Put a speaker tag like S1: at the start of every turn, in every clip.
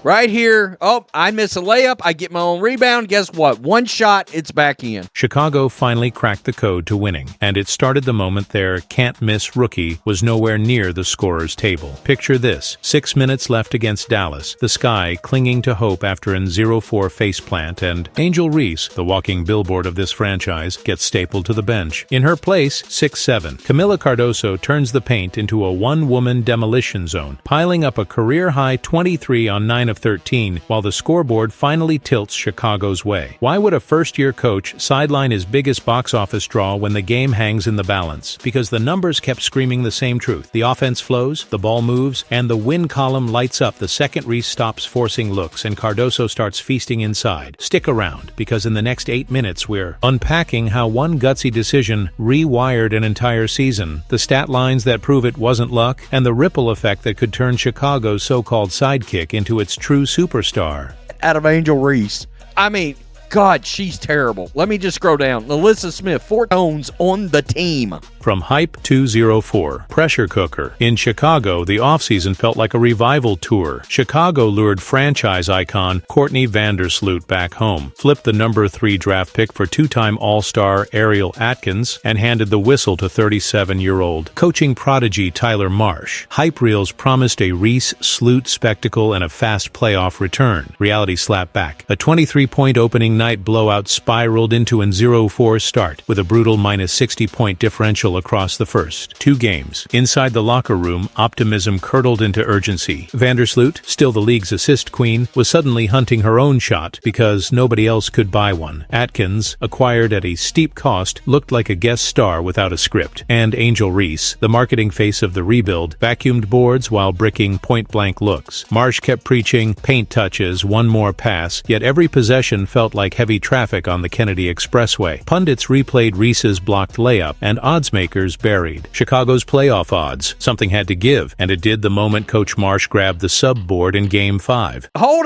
S1: Right here. Oh, I miss a layup. I get my own rebound. Guess what? One shot, it's back in.
S2: Chicago finally cracked the code to winning, and it started the moment their can't-miss rookie was nowhere near the scorer's table. Picture this. 6 minutes left against Dallas, the Sky clinging to hope after an 0-4 faceplant, and Angel Reese, the walking billboard of this franchise, gets stapled to the bench. In her place, 6'7", Kamilla Cardoso turns the paint into a one-woman demolition zone, piling up a career-high 23 on 9 of 13, while the scoreboard finally tilts Chicago's way. Why would a first-year coach sideline his biggest box office draw when the game hangs in the balance? Because the numbers kept screaming the same truth. The offense flows, the ball moves, and the win column lights up the second Reese stops forcing looks and Cardoso starts feasting inside. Stick around, because in the next 8 minutes we're unpacking how one gutsy decision rewired an entire season, the stat lines that prove it wasn't luck, and the ripple effect that could turn Chicago's so-called sidekick into its true superstar.
S1: Out of Angel Reese. I mean, God, she's terrible. Let me just scroll down. Alyssa Smith, 4 tones on the team.
S2: From Hype 204, Pressure Cooker. In Chicago, the offseason felt like a revival tour. Chicago lured franchise icon Courtney Vandersloot back home, flipped the number 3 draft pick for 2-time All-Star Ariel Atkins, and handed the whistle to 37-year-old coaching prodigy Tyler Marsh. Hype reels promised a Reese-Sloot spectacle and a fast playoff return. Reality slapped back. A 23-point opening night blowout spiraled into an 0-4 start, with a brutal minus 60-point differential across the first 2 games. Inside the locker room, optimism curdled into urgency. Vandersloot, still the league's assist queen, was suddenly hunting her own shot because nobody else could buy one. Atkins, acquired at a steep cost, looked like a guest star without a script. And Angel Reese, the marketing face of the rebuild, vacuumed boards while bricking point-blank looks. Marsh kept preaching paint touches, one more pass, yet every possession felt like heavy traffic on the Kennedy Expressway. Pundits replayed Reese's blocked layup, and oddsmakers buried Chicago's playoff odds. Something had to give, and it did the moment Coach Marsh grabbed the sub board in Game 5.
S1: Hold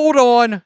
S1: on.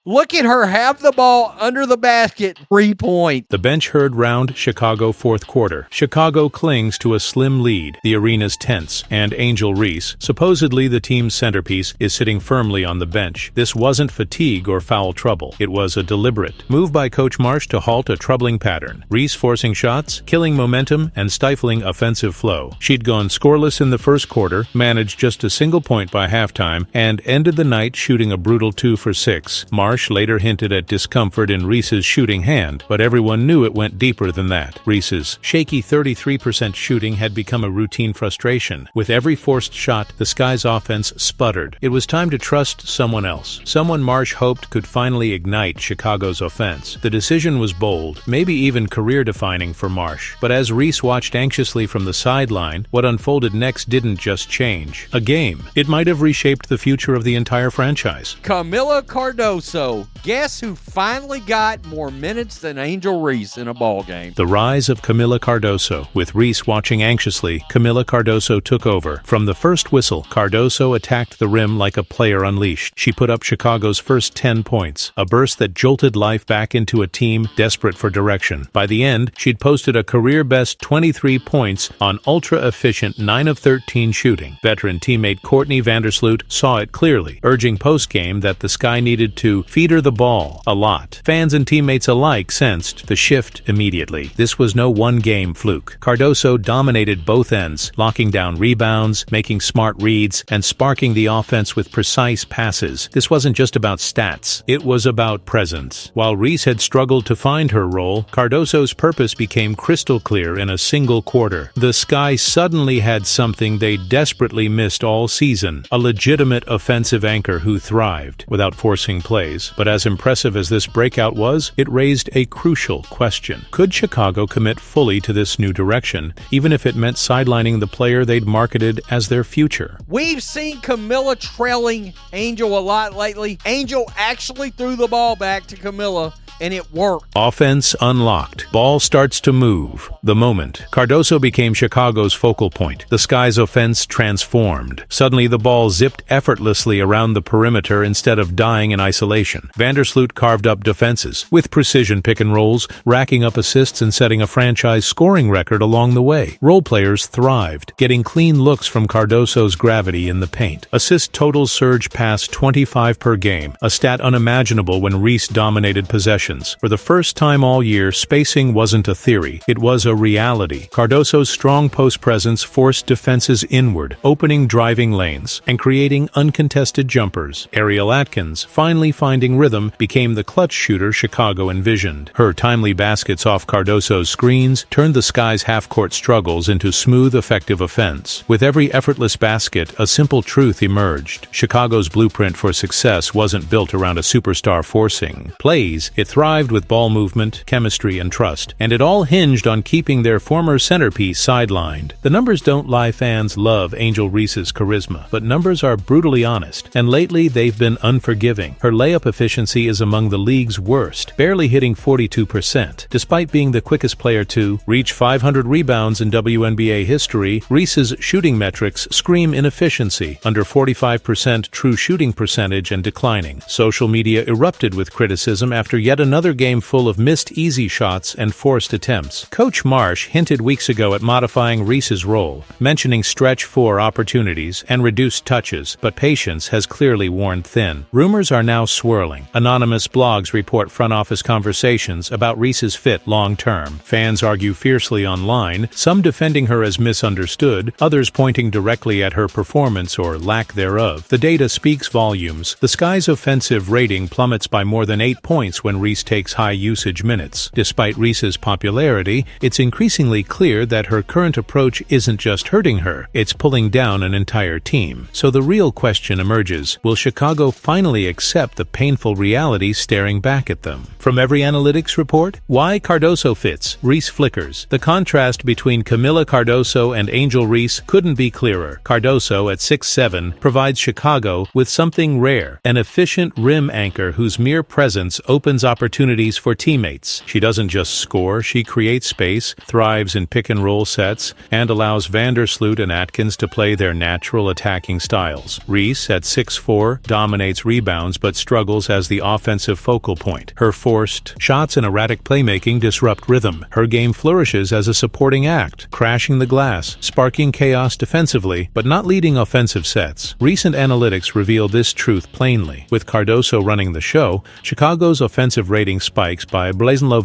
S1: Look at her have the ball under the basket. 3-point.
S2: The bench heard round Chicago fourth quarter. Chicago clings to a slim lead. The arena's tense, and Angel Reese, supposedly the team's centerpiece, is sitting firmly on the bench. This wasn't fatigue or foul trouble. It was a deliberate move by Coach Marsh to halt a troubling pattern. Reese forcing shots, killing momentum, and stifling offensive flow. She'd gone scoreless in the first quarter, managed just a single point by halftime, and ended the night shooting a brutal 2 for 6. Marsh later hinted at discomfort in Reese's shooting hand, but everyone knew it went deeper than that. Reese's shaky 33% shooting had become a routine frustration. With every forced shot, the Sky's offense sputtered. It was time to trust someone else. Someone Marsh hoped could finally ignite Chicago's offense. The decision was bold, maybe even career-defining for Marsh. But as Reese watched anxiously from the sideline, what unfolded next didn't just change a game. It might have reshaped the future of the entire franchise.
S1: Kamilla Cardoso. Guess who finally got more minutes than Angel Reese in a ball game?
S2: The rise of Kamilla Cardoso. With Reese watching anxiously, Kamilla Cardoso took over. From the first whistle, Cardoso attacked the rim like a player unleashed. She put up Chicago's first 10 points, a burst that jolted life back into a team desperate for direction. By the end, she'd posted a career-best 23 points on ultra-efficient 9 of 13 shooting. Veteran teammate Courtney Vandersloot saw it clearly, urging post-game that the Sky needed to feed her the ball a lot. Fans and teammates alike sensed the shift immediately. This was no one-game fluke. Cardoso dominated both ends, locking down rebounds, making smart reads, and sparking the offense with precise passes. This wasn't just about stats. It was about presence. While Reese had struggled to find her role, Cardoso's purpose became crystal clear in a single quarter. The Sky suddenly had something they desperately missed all season, a legitimate offensive anchor who thrived without forcing plays. But as impressive as this breakout was, it raised a crucial question. Could Chicago commit fully to this new direction, even if it meant sidelining the player they'd marketed as their future?
S1: We've seen Kamilla trailing Angel a lot lately. Angel actually threw the ball back to Kamilla and it worked.
S2: Offense unlocked. Ball starts to move. The moment Cardoso became Chicago's focal point, the Sky's offense transformed. Suddenly, the ball zipped effortlessly around the perimeter instead of dying in isolation. Vandersloot carved up defenses with precision pick and rolls, racking up assists and setting a franchise scoring record along the way. Role players thrived, getting clean looks from Cardoso's gravity in the paint. Assist totals surged past 25 per game, a stat unimaginable when Reese dominated possessions. For the first time all year, spacing wasn't a theory, it was a reality. Cardoso's strong post presence forced defenses inward, opening driving lanes and creating uncontested jumpers. Ariel Atkins, finally finding rhythm, became the clutch shooter Chicago envisioned. Her timely baskets off Cardoso's screens turned the Sky's half-court struggles into smooth, effective offense. With every effortless basket, a simple truth emerged. Chicago's blueprint for success wasn't built around a superstar forcing plays. It thrived with ball movement, chemistry, and trust, and it all hinged on keeping their former centerpiece sidelined. The numbers don't lie. Fans love Angel Reese's charisma, but numbers are brutally honest, and lately they've been unforgiving. Her layup efficiency is among the league's worst, barely hitting 42%. Despite being the quickest player to reach 500 rebounds in WNBA history, Reese's shooting metrics scream inefficiency, under 45% true shooting percentage and declining. Social media erupted with criticism after yet another game full of missed easy shots and forced attempts. Coach Marsh hinted weeks ago at modifying Reese's role, mentioning stretch four opportunities and reduced touches, but patience has clearly worn thin. Rumors are now swirling. Anonymous blogs report front office conversations about Reese's fit long-term. Fans argue fiercely online, some defending her as misunderstood, others pointing directly at her performance or lack thereof. The data speaks volumes. The Sky's offensive rating plummets by more than 8 points when Reese takes high-usage minutes. Despite Reese's popularity, it's increasingly clear that her current approach isn't just hurting her, it's pulling down an entire team. So the real question emerges, will Chicago finally accept the painful reality staring back at them? From every analytics report, why Cardoso fits, Reese flickers. The contrast between Kamilla Cardoso and Angel Reese couldn't be clearer. Cardoso, at 6'7", provides Chicago with something rare, an efficient rim anchor whose mere presence opens opportunities for teammates. She doesn't just score, she creates space, thrives in pick-and-roll sets, and allows Vandersloot and Atkins to play their natural attacking styles. Reese, at 6'4", dominates rebounds but struggles as the offensive focal point. Her forced shots and erratic playmaking disrupt rhythm. Her game flourishes as a supporting act, crashing the glass, sparking chaos defensively, but not leading offensive sets. Recent analytics reveal this truth plainly. With Cardoso running the show, Chicago's offensive rating spikes by blazonlow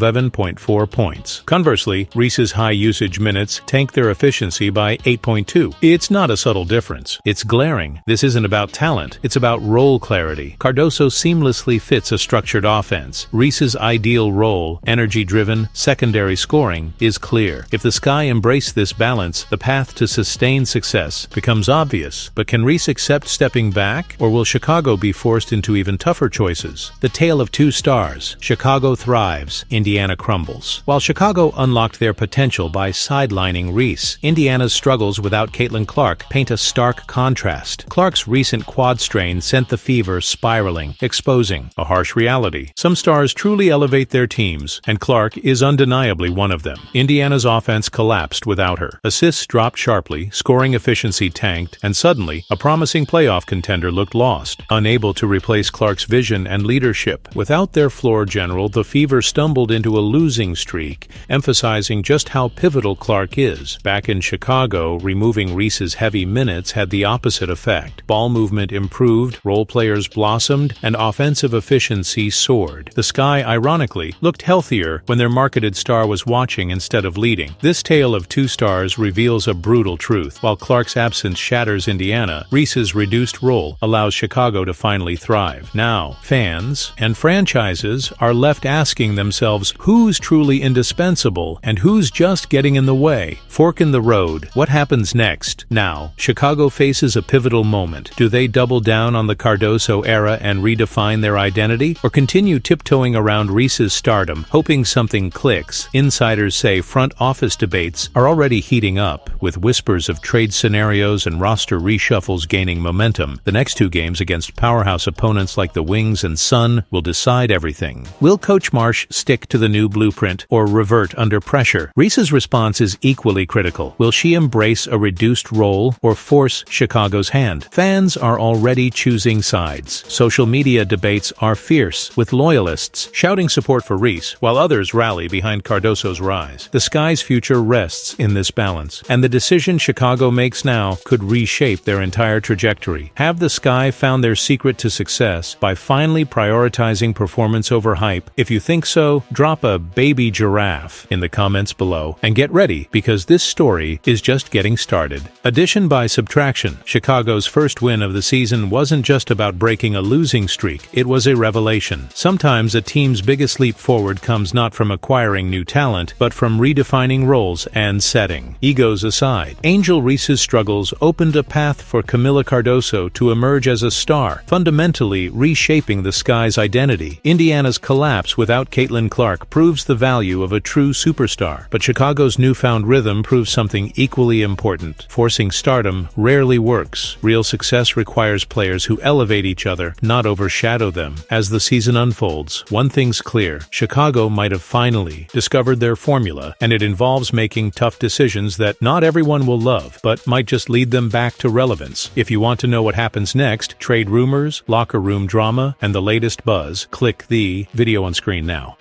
S2: 4 points. Conversely, Reese's high-usage minutes tank their efficiency by 8.2. It's not a subtle difference. It's glaring. This isn't about talent. It's about role clarity. Cardoso seamlessly fits a structured offense. Reese's ideal role, energy-driven, secondary scoring, is clear. If the Sky embrace this balance, the path to sustained success becomes obvious. But can Reese accept stepping back, or will Chicago be forced into even tougher choices? The tale of two stars. Chicago thrives, Indiana crumbles. While Chicago unlocked their potential by sidelining Reese, Indiana's struggles without Caitlin Clark paint a stark contrast. Clark's recent quad strain sent the fever spiraling, exposing a harsh reality. Some stars truly elevate their teams, and Clark is undeniably one of them. Indiana's offense collapsed without her. Assists dropped sharply, scoring efficiency tanked, and suddenly, a promising playoff contender looked lost, unable to replace Clark's vision and leadership. Without their floor general, the Fever stumbled into a losing streak, emphasizing just how pivotal Clark is. Back in Chicago, removing Reese's heavy minutes had the opposite effect. Ball movement improved, role players blossomed, and offensive efficiency soared. The Sky, ironically, looked healthier when their marketed star was watching instead of leading. This tale of two stars reveals a brutal truth. While Clark's absence shatters Indiana, Reese's reduced role allows Chicago to finally thrive. Now, fans and franchises are left asking themselves who's truly indispensable and who's just getting in the way. Fork in the road. What happens next? Now, Chicago faces a pivotal moment. Do they double down on the Cardoso era and redefine their identity, or continue tiptoeing around Reese's stardom, hoping something clicks? Insiders say front office debates are already heating up, with whispers of trade scenarios and roster reshuffles gaining momentum. The next two games against powerhouse opponents like the Wings and Sun will decide everything. Will Coach Marsh stick to the new blueprint or revert under pressure? Reese's response is equally critical. Will she embrace a reduced role or force Chicago's hand? Fans are already choosing sides. Social media debates are fierce, with loyalists shouting support for Reese, while others rally behind Cardoso's rise. The Sky's future rests in this balance, and the decision Chicago makes now could reshape their entire trajectory. Have the Sky found their secret to success by finally prioritizing performance over hype? If you think so, drop a baby giraffe in the comments below, and get ready, because this story is just getting started. Addition by subtraction, Chicago's first win of the season wasn't just about breaking a losing streak, it was a revelation. Sometimes a team's biggest leap forward comes not from acquiring new talent, but from redefining roles and setting. Egos aside, Angel Reese's struggles opened a path for Kamilla Cardoso to emerge as a star, fundamentally reshaping the Sky's identity. Indiana's collapse without Caitlin Clark proves the value of a true superstar, but Chicago's newfound rhythm proves something equally important. Forcing stardom rarely works. Real success requires players who elevate each other, not overshadow them. As the season unfolds, one thing's clear: Chicago might have finally discovered their formula, and it involves making tough decisions that not everyone will love, but might just lead them back to relevance. If you want to know what happens next, trade rumors, locker room drama, and the latest buzz, click the video on screen now.